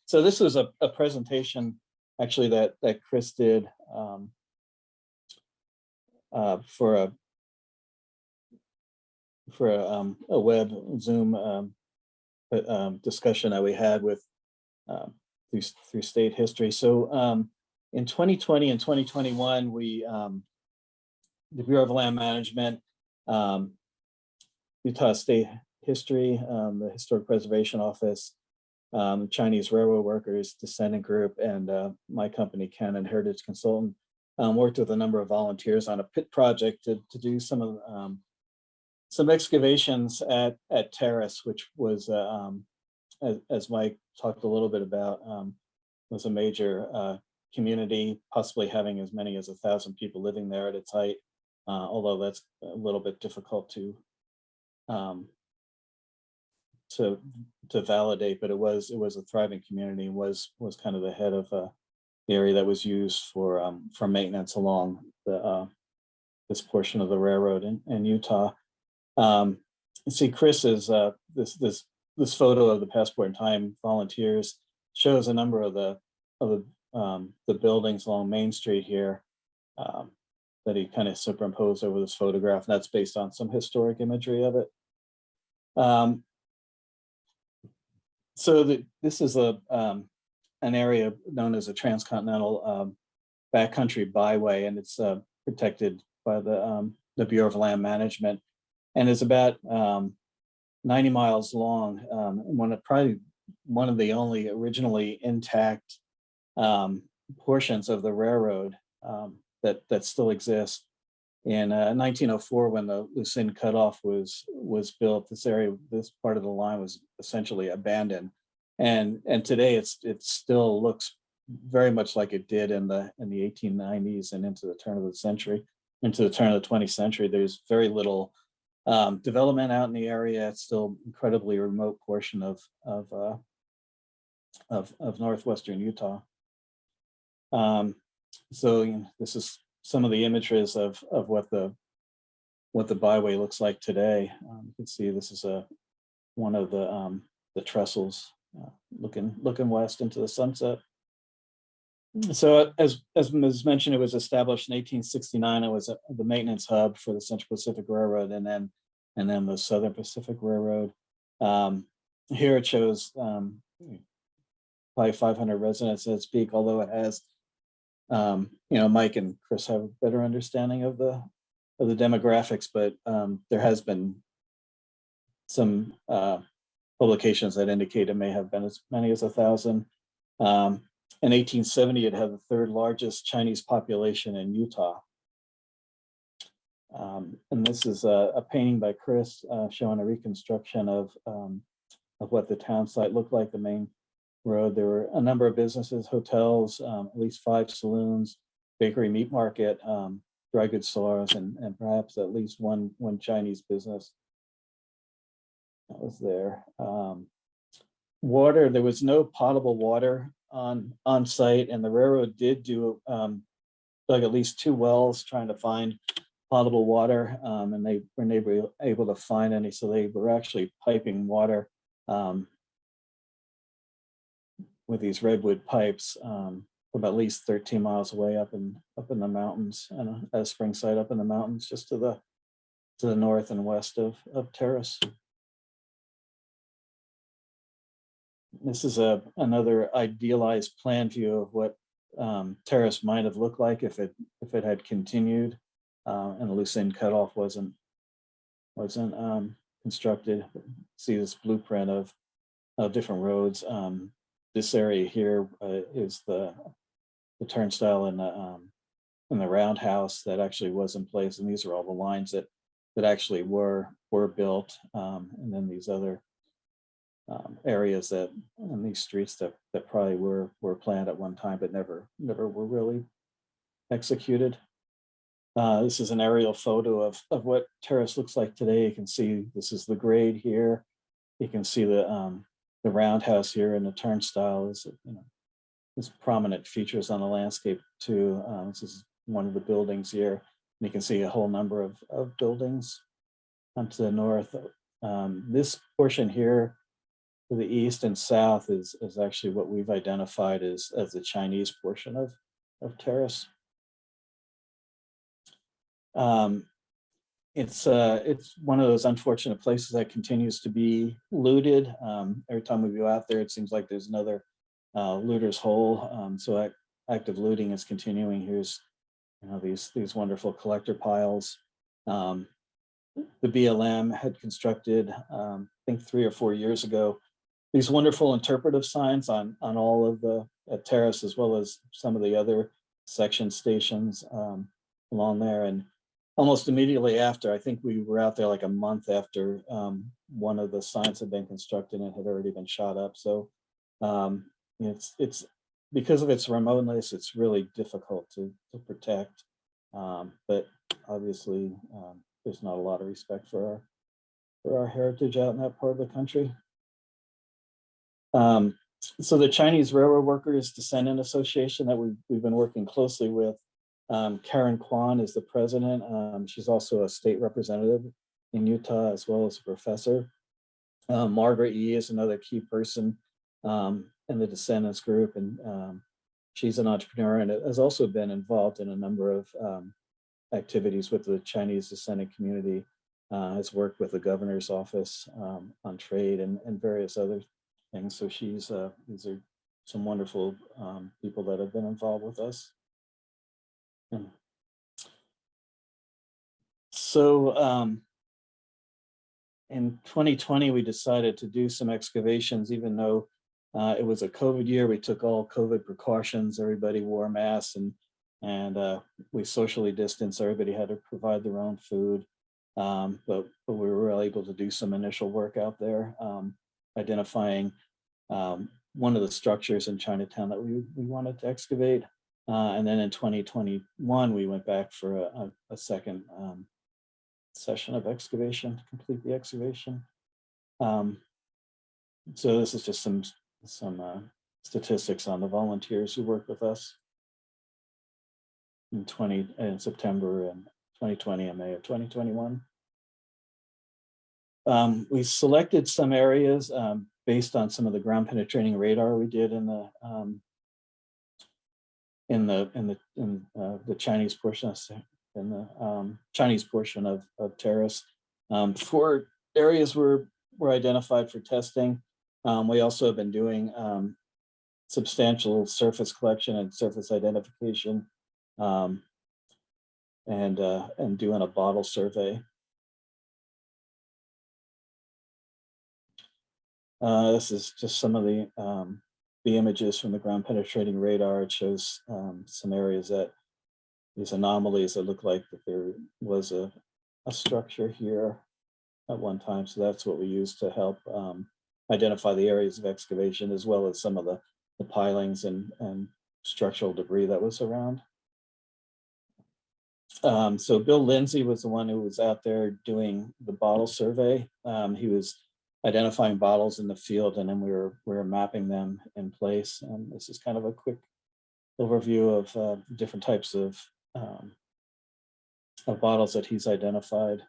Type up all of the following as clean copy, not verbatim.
So this was a presentation actually that Chris did for a web Zoom discussion that we had with through state history. So in 2020 and 2021, we the Bureau of Land Management, Utah State History, the Historic Preservation Office, Chinese Railroad Workers Descendant Group, and my company, Canon Heritage Consultant, worked with a number of volunteers on a pit project to do some excavations at Terrace, which was, as Mike talked a little bit about, was a major community, possibly having as many as 1,000 people living there at its height. Although that's a little bit difficult to validate, but it was a thriving community and was kind of the head of the area that was used for maintenance along this portion of the railroad in Utah. You see, Chris is this photo of the Passport in Time volunteers shows a number of the buildings along Main Street here that he kind of superimposed over this photograph, and that's based on some historic imagery of it. So this is an area known as a transcontinental backcountry byway, and it's protected by the Bureau of Land Management, and it's about 90 miles long. Probably one of the only originally intact portions of the railroad that still exist. In 1904, when the Lucin cutoff was built, this part of the line was essentially abandoned, and today it still looks very much like it did in the 1890s and into the turn of the 20th century. There's very little development out in the area. It's still incredibly remote portion of northwestern Utah. So this is some of the images of what the byway looks like today. You can see this is one of the trestles looking west into the sunset. So as was mentioned, it was established in 1869. It was the maintenance hub for the Central Pacific Railroad and then the Southern Pacific Railroad. Here it shows probably 500 residents at its peak, although it has Mike and Chris have a better understanding of the demographics, but there has been some publications that indicate it may have been as many as 1,000. In 1870, it had the third largest Chinese population in Utah. And this is a painting by Chris showing a reconstruction of what the town site looked like, the main road. There were a number of businesses, hotels, at least 5 saloons, bakery, meat market, dry goods stores, and perhaps at least one Chinese business that was there. Water, there was no potable water on site, and the railroad did do dug at least 2 wells trying to find potable water, and they were never able to find any, so they were actually piping water with these redwood pipes from at least 13 miles away up in the mountains, and a spring site up in the mountains just to the north and west of Terrace. This is another idealized plan view of what Terrace might have looked like if it had continued and the Lucin cutoff wasn't constructed. See this blueprint of different roads. This area here is the turnstile and the roundhouse that actually was in place, and these are all the lines that actually were built, and then these other areas and these streets that probably were planned at one time but never were really executed. This is an aerial photo of what Terrace looks like today. You can see this is the grade here. You can see the roundhouse here, and the turnstile is there's prominent features on the landscape too. This is one of the buildings here, and you can see a whole number of buildings to the north. This portion here to the east and south is actually what we've identified as the Chinese portion of Terrace. It's one of those unfortunate places that continues to be looted. Every time we go out there, it seems like there's another looter's hole. So active looting is continuing. Here's these wonderful collector piles. The BLM had constructed, I think 3 or 4 years ago, these wonderful interpretive signs on all of the Terrace, as well as some of the other section stations along there. And almost immediately after, I think we were out there like a month after one of the signs had been constructed and had already been shot up. So it's because of its remoteness, it's really difficult to protect. But obviously, there's not a lot of respect for our heritage out in that part of the country. So the Chinese Railroad Workers Descendant Association that we've been working closely with, Karen Kwan is the president. She's also a state representative in Utah, as well as a professor. Margaret Yee is another key person in the Descendants group, and she's an entrepreneur and has also been involved in a number of activities with the Chinese descendant community, has worked with the governor's office on trade and various other things. So these are some wonderful people that have been involved with us. And so in 2020, we decided to do some excavations, even though it was a COVID year. We took all COVID precautions. Everybody wore masks and we socially distanced. Everybody had to provide their own food. But we were able to do some initial work out there, identifying one of the structures in Chinatown that we wanted to excavate. And then in 2021, we went back for a second session of excavation to complete the excavation. So this is just some statistics on the volunteers who worked with us in September and 2020 and May of 2021. We selected some areas based on some of the ground penetrating radar we did in the Chinese portion of Terrace. 4 areas were identified for testing. We also have been doing substantial surface collection and surface identification, and doing a bottle survey. This is just some of the images from the ground penetrating radar. It shows some areas that these anomalies that look like that there was a structure here at one time. So that's what we use to help identify the areas of excavation, as well as some of the pilings and structural debris that was around. So Bill Lindsay was the one who was out there doing the bottle survey. He was identifying bottles in the field, and then we were mapping them in place. And this is kind of a quick overview of different types of bottles that he's identified.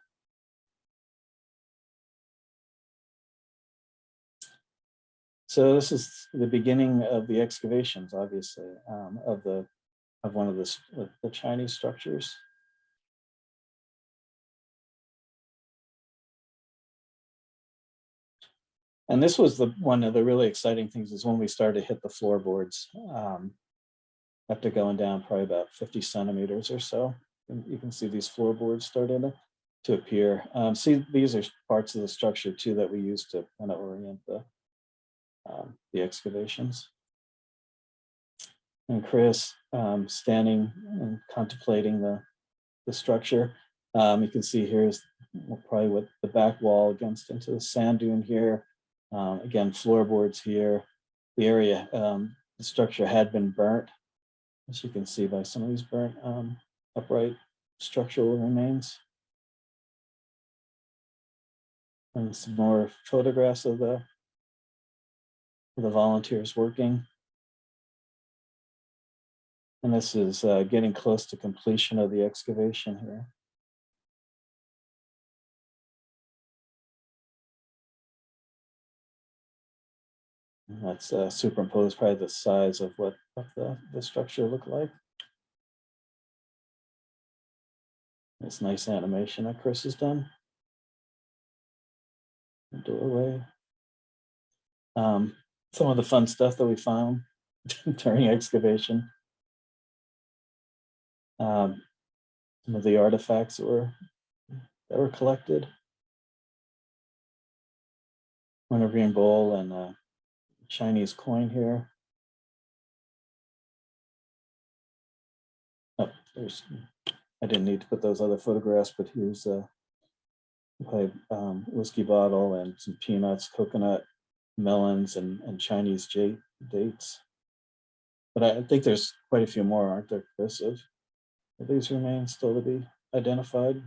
So this is the beginning of the excavations, obviously, of one of the Chinese structures. And this was one of the really exciting things, is when we started to hit the floorboards. After going down probably about 50 centimeters or so, and you can see these floorboards starting to appear. See, these are parts of the structure too that we use to kind of orient the excavations. And Chris standing and contemplating the structure. You can see here's probably what the back wall against into the sand dune here. Again, floorboards here. The area, the structure had been burnt, as you can see by some of these burnt upright structural remains. And some more photographs of the volunteers working. And this is getting close to completion of the excavation here. That's superimposed probably the size of what the structure looked like. This nice animation that Chris has done. The doorway. Some of the fun stuff that we found during excavation. Some of the artifacts that were collected. Wintergreen bowl and a Chinese coin here. Oh, I didn't need to put those other photographs, but here's a whiskey bottle and some peanuts, coconut, melons, and Chinese dates. But I think there's quite a few more, aren't there, Chris? Of these remains still to be identified.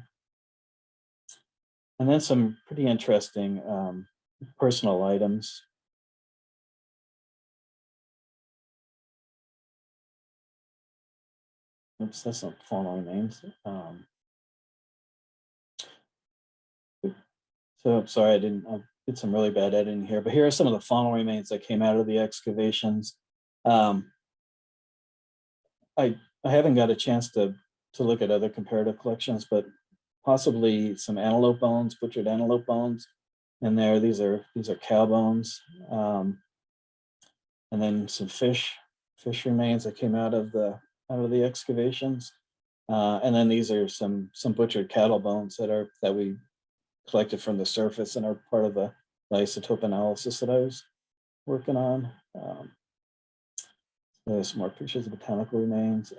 And then some pretty interesting personal items. Oops, that's not formal names. So I'm sorry, I did some really bad editing here, but here are some of the faunal remains that came out of the excavations. I haven't got a chance to look at other comparative collections, but possibly some antelope bones, butchered antelope bones in there. These are cow bones, and then some fish remains that came out of the excavations, and then these are some butchered cattle bones that we collected from the surface and are part of the isotope analysis that I was working on. There's some more pictures of botanical remains.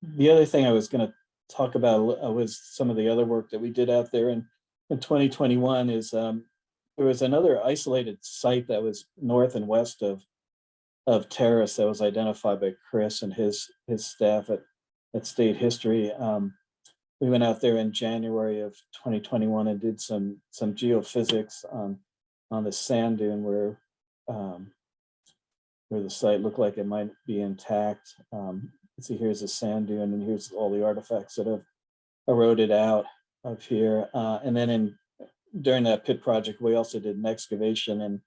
The other thing I was going to talk about was some of the other work that we did out there in 2021 is there was another isolated site that was north and west of Terrace that was identified by Chris and his staff at State History. We went out there in January of 2021 and did some geophysics on the sand dune where the site looked like it might be intact. Let's see, here's a sand dune, and here's all the artifacts that have eroded out of here. And then during that pit project, we also did an excavation and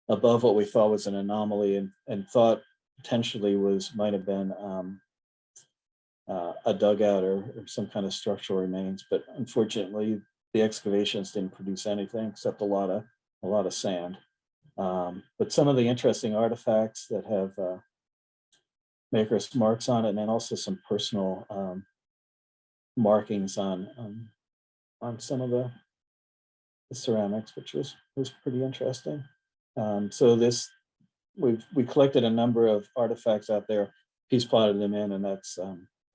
above what we thought was an anomaly and thought potentially might have been a dugout or some kind of structural remains, but unfortunately the excavations didn't produce anything except a lot of sand. But some of the interesting artifacts that have makers marks on it, and then also some personal markings on some of the ceramics, which was pretty interesting. So we collected a number of artifacts out there, piece plotted them in, and that's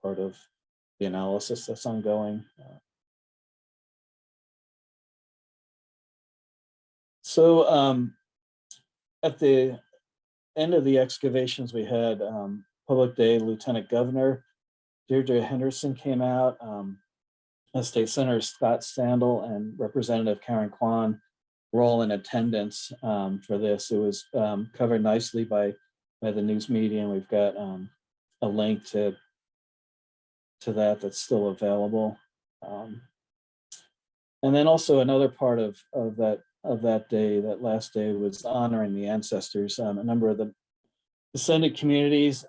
part of the analysis that's ongoing. So at the end of the excavations, we had Public Day Lieutenant Governor Deirdre Henderson came out, State Senator Scott Standel and Representative Karen Kwan were all in attendance for this. It was covered nicely by the news media, and we've got a link to that's still available. And then also another part of that day, that last day, was honoring the ancestors. A number of the descendant communities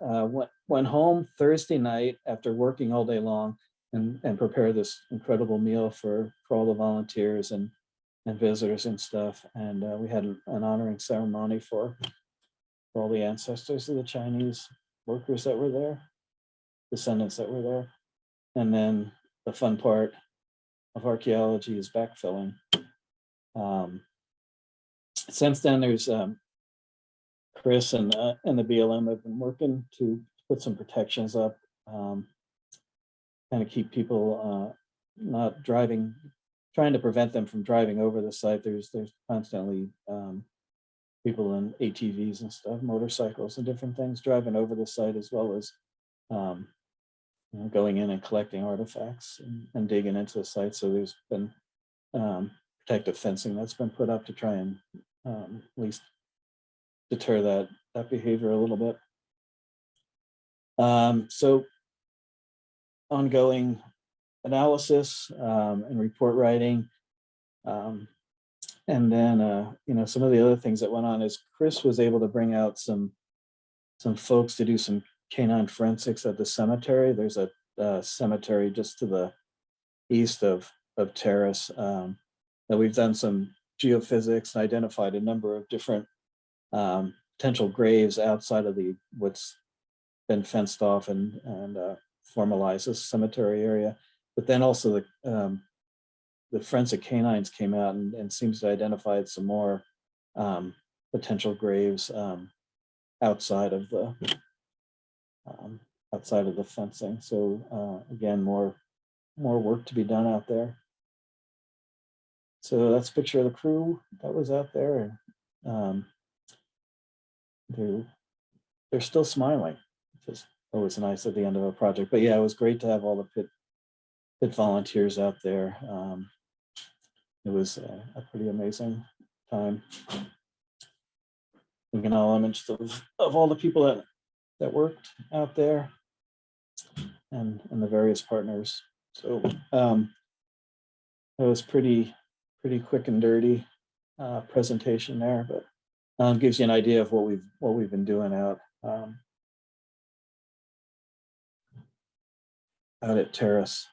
went home Thursday night after working all day long and prepared this incredible meal for all the volunteers and visitors and stuff. And we had an honoring ceremony for all the ancestors of the Chinese workers that were there, descendants that were there. And then the fun part of archaeology is backfilling. Since then, there's Chris and the BLM have been working to put some protections up, kind of keep people not driving, trying to prevent them from driving over the site. There's constantly people in ATVs and stuff, motorcycles and different things driving over the site, as well as going in and collecting artifacts and digging into the site. So there's been protective fencing that's been put up to try and at least deter that behavior a little bit. So ongoing analysis and report writing. And then, you know, some of the other things that went on is Chris was able to bring out some folks to do some canine forensics at the cemetery. There's a cemetery just to the east of Terrace, that we've done some geophysics and identified a number of different potential graves outside of the what's been fenced off and formalized as a cemetery area. But then also the forensic canines came out and seems to identify some more potential graves outside of the fencing. So again, more work to be done out there. So that's a picture of the crew that was out there. And they're still smiling, which is always nice at the end of a project. But yeah, it was great to have all the pit volunteers out there. It was a pretty amazing time. We can all image of all the people that worked out there and the various partners. So it was pretty quick and dirty presentation there, but gives you an idea of what we've been doing out at Terrace.